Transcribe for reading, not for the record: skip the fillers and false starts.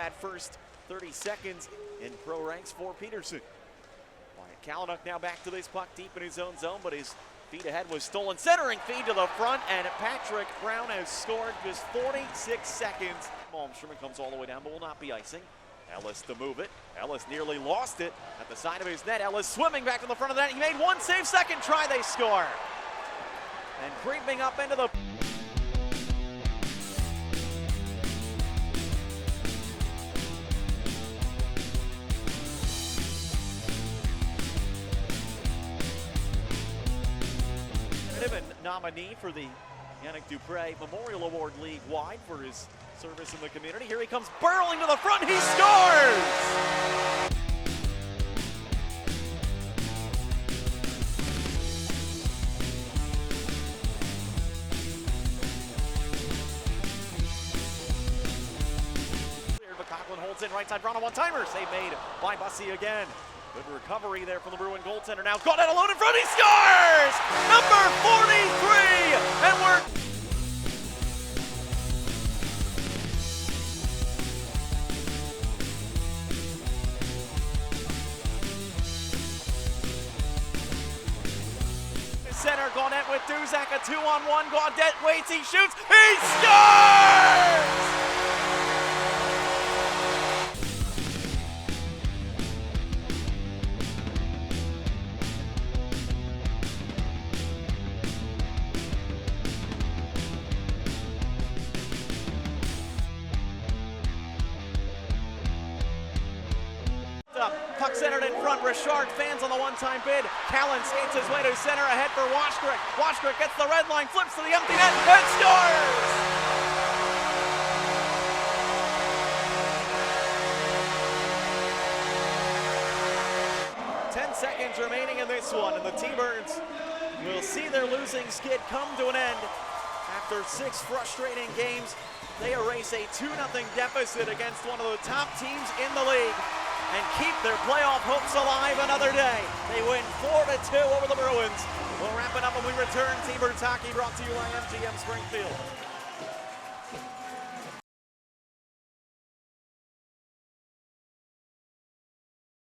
that first 30 seconds in pro ranks for Peterson. Kalinuk now back to this puck deep in his own zone, but his feed ahead was stolen. Centering feed to the front, and Patrick Brown has scored just 46 seconds. Malmstrom comes all the way down, but will not be icing. Ellis to move it. Ellis nearly lost it at the side of his net. Ellis swimming back to the front of the net. He made one save, second try, they score. And creeping up into the... nominee for the Yannick Dupre Memorial Award league-wide for his service in the community. Here he comes barreling to the front, he scores! McCoughlin holds in right side, Toronto one-timer, save made by Bussey again. Good recovery there from the Bruin goaltender. Now Gaudette alone in front, he scores! Number 43! And we're... Center, Gaudette with Duzak, a 2-on-1. Gaudette waits, he shoots, he scores! Puck centered in front, Richard fans on the one-time bid. Callan skates his way to center, ahead for Washtrick. Washtrick gets the red line, flips to the empty net, and scores! 10 seconds remaining in this one, and the T-Birds will see their losing skid come to an end. After 6 frustrating games, they erase a 2-0 deficit against one of the top teams in the league and keep their playoff hopes alive another day. They win 4-2 over the Bruins. We'll wrap it up when we return. T-Birds hockey brought to you by MGM Springfield.